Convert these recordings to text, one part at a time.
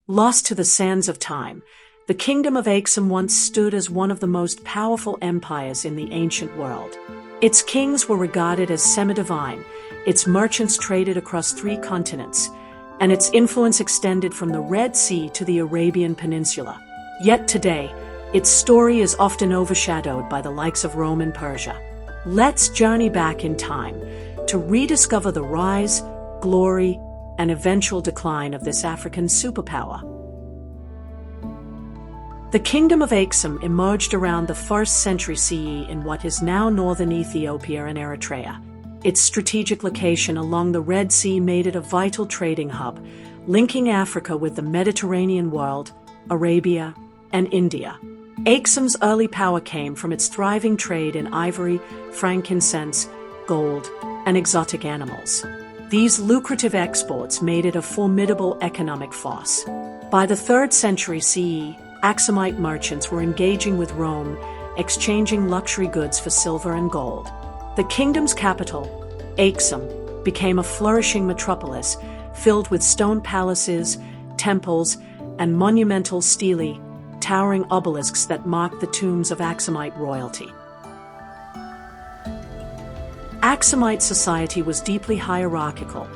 Lost to the sands of time, the Kingdom of Aksum once stood as one of the most powerful empires in the ancient world. Its kings were regarded as semi-divine, its merchants traded across 3 continents, and its influence extended from the Red Sea to the Arabian Peninsula. Yet today, its story is often overshadowed by the likes of Rome and Persia. Let's journey back in time to rediscover the rise, glory, and eventual decline of this African superpower. The Kingdom of Aksum emerged around the 1st century CE in what is now northern Ethiopia and Eritrea. Its strategic location along the Red Sea made it a vital trading hub, linking Africa with the Mediterranean world, Arabia, and India. Aksum's early power came from its thriving trade in ivory, frankincense, gold, and exotic animals. These lucrative exports made it a formidable economic force. By the 3rd century CE, Aksumite merchants were engaging with Rome, exchanging luxury goods for silver and gold. The kingdom's capital, Aksum, became a flourishing metropolis filled with stone palaces, temples, and monumental stelae, towering obelisks that marked the tombs of Aksumite royalty. Aksumite society was deeply hierarchical,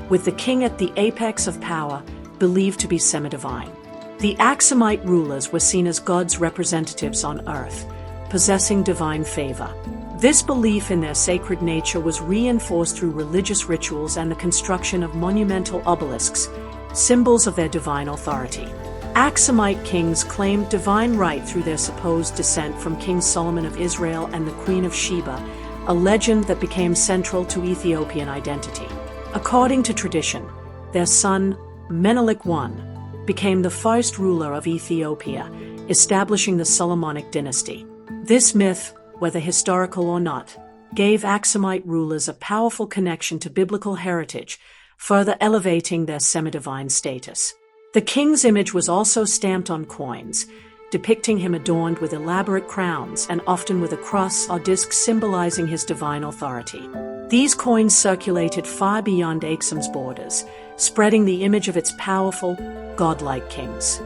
with the king at the apex of power, believed to be semi-divine. The Aksumite rulers were seen as God's representatives on earth, possessing divine favor. This belief in their sacred nature was reinforced through religious rituals and the construction of monumental obelisks, symbols of their divine authority. Aksumite kings claimed divine right through their supposed descent from King Solomon of Israel and the Queen of Sheba, a legend that became central to Ethiopian identity. According to tradition, their son, Menelik I, became the first ruler of Ethiopia, establishing the Solomonic dynasty. This myth, whether historical or not, gave Aksumite rulers a powerful connection to biblical heritage, further elevating their semi-divine status. The king's image was also stamped on coins, depicting him adorned with elaborate crowns and often with a cross or disc symbolizing his divine authority. These coins circulated far beyond Aksum's borders, spreading the image of its powerful, godlike kings.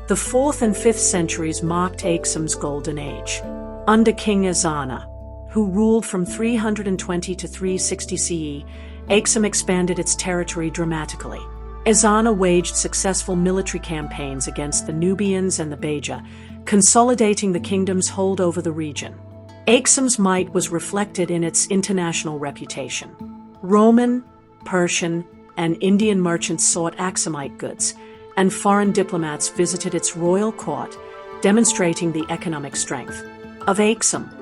The 4th and 5th centuries marked Aksum's golden age. Under King Ezana, who ruled from 320 to 360 CE, Aksum expanded its territory dramatically. Ezana waged successful military campaigns against the Nubians and the Beja, consolidating the kingdom's hold over the region. Aksum's might was reflected in its international reputation. Roman, Persian, and Indian merchants sought Aksumite goods, and foreign diplomats visited its royal court, demonstrating the economic strength of Aksum.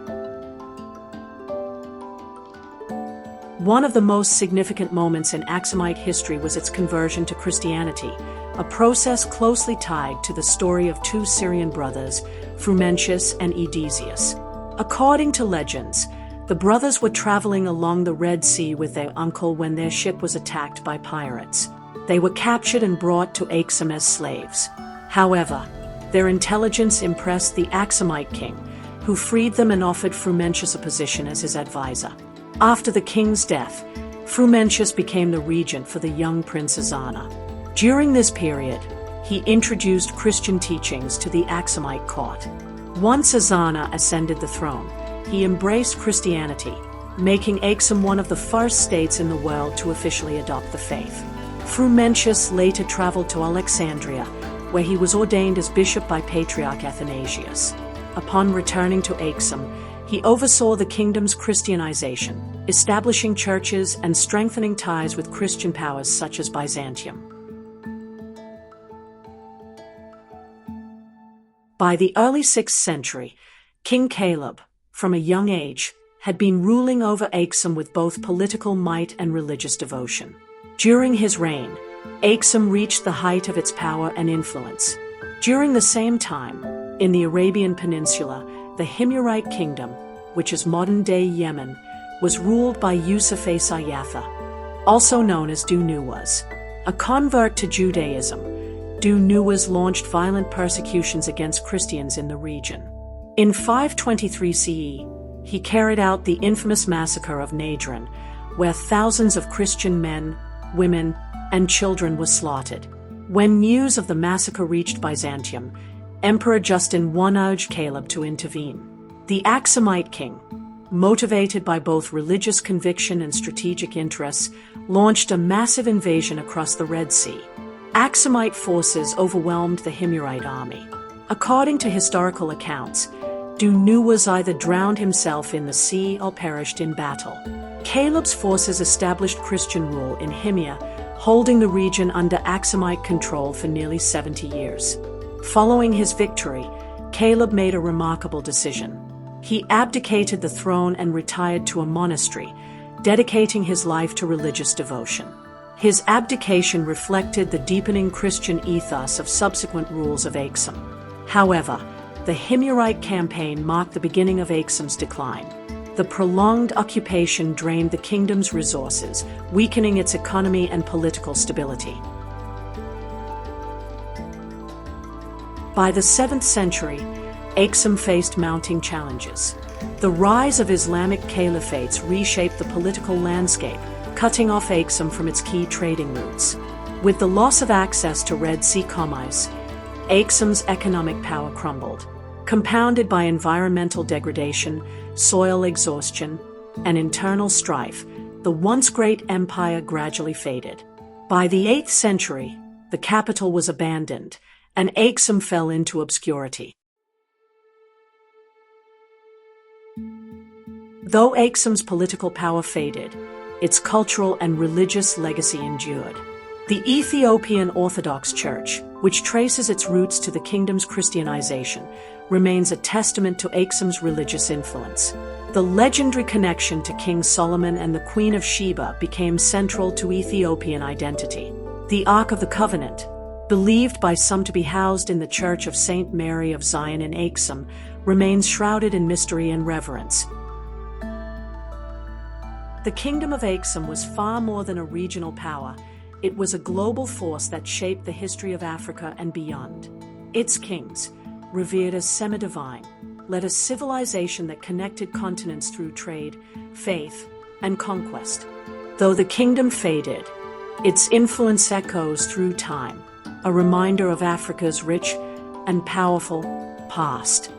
One of the most significant moments in Aksumite history was its conversion to Christianity, a process closely tied to the story of 2 Syrian brothers, Frumentius and Edesius. According to legends, the brothers were traveling along the Red Sea with their uncle when their ship was attacked by pirates. They were captured and brought to Aksum as slaves. However, their intelligence impressed the Aksumite king, who freed them and offered Frumentius a position as his advisor. After the king's death, Frumentius became the regent for the young Prince Ezana. During this period, he introduced Christian teachings to the Aksumite court. Once Ezana ascended the throne, he embraced Christianity, making Aksum one of the first states in the world to officially adopt the faith. Frumentius later traveled to Alexandria, where he was ordained as bishop by Patriarch Athanasius. Upon returning to Aksum, he oversaw the kingdom's Christianization, establishing churches and strengthening ties with Christian powers such as Byzantium. By the early 6th century, King Kaleb, from a young age, had been ruling over Aksum with both political might and religious devotion. During his reign, Aksum reached the height of its power and influence. During the same time, in the Arabian Peninsula, the Himyarite kingdom, which is modern-day Yemen, was ruled by Yusuf Sayatha, also known as Dhu-Nuwas. A convert to Judaism, Dhu-Nuwas launched violent persecutions against Christians in the region. In 523 CE, he carried out the infamous massacre of Nadran, where thousands of Christian men, women, and children were slaughtered. When news of the massacre reached Byzantium, Emperor Justin I urged Kaleb to intervene. The Aksumite king, motivated by both religious conviction and strategic interests, launched a massive invasion across the Red Sea. Aksumite forces overwhelmed the Himyarite army. According to historical accounts, Dunu was either drowned himself in the sea or perished in battle. Kaleb's forces established Christian rule in Himyar, holding the region under Aksumite control for nearly 70 years. Following his victory, Kaleb made a remarkable decision. He abdicated the throne and retired to a monastery, dedicating his life to religious devotion. His abdication reflected the deepening Christian ethos of subsequent rules of Aksum. However, the Himyarite campaign marked the beginning of Aksum's decline. The prolonged occupation drained the kingdom's resources, weakening its economy and political stability. By the 7th century, Aksum faced mounting challenges. The rise of Islamic caliphates reshaped the political landscape, cutting off Aksum from its key trading routes. With the loss of access to Red Sea commerce, Aksum's economic power crumbled. Compounded by environmental degradation, soil exhaustion, and internal strife, the once great empire gradually faded. By the 8th century, the capital was abandoned, and Aksum fell into obscurity. Though Aksum's political power faded, its cultural and religious legacy endured. The Ethiopian Orthodox Church, which traces its roots to the kingdom's Christianization, remains a testament to Aksum's religious influence. The legendary connection to King Solomon and the Queen of Sheba became central to Ethiopian identity. The Ark of the Covenant, believed by some to be housed in the Church of St. Mary of Zion in Aksum, remains shrouded in mystery and reverence. The Kingdom of Aksum was far more than a regional power. It was a global force that shaped the history of Africa and beyond. Its kings, revered as semi-divine, led a civilization that connected continents through trade, faith, and conquest. Though the kingdom faded, its influence echoes through time, a reminder of Africa's rich and powerful past.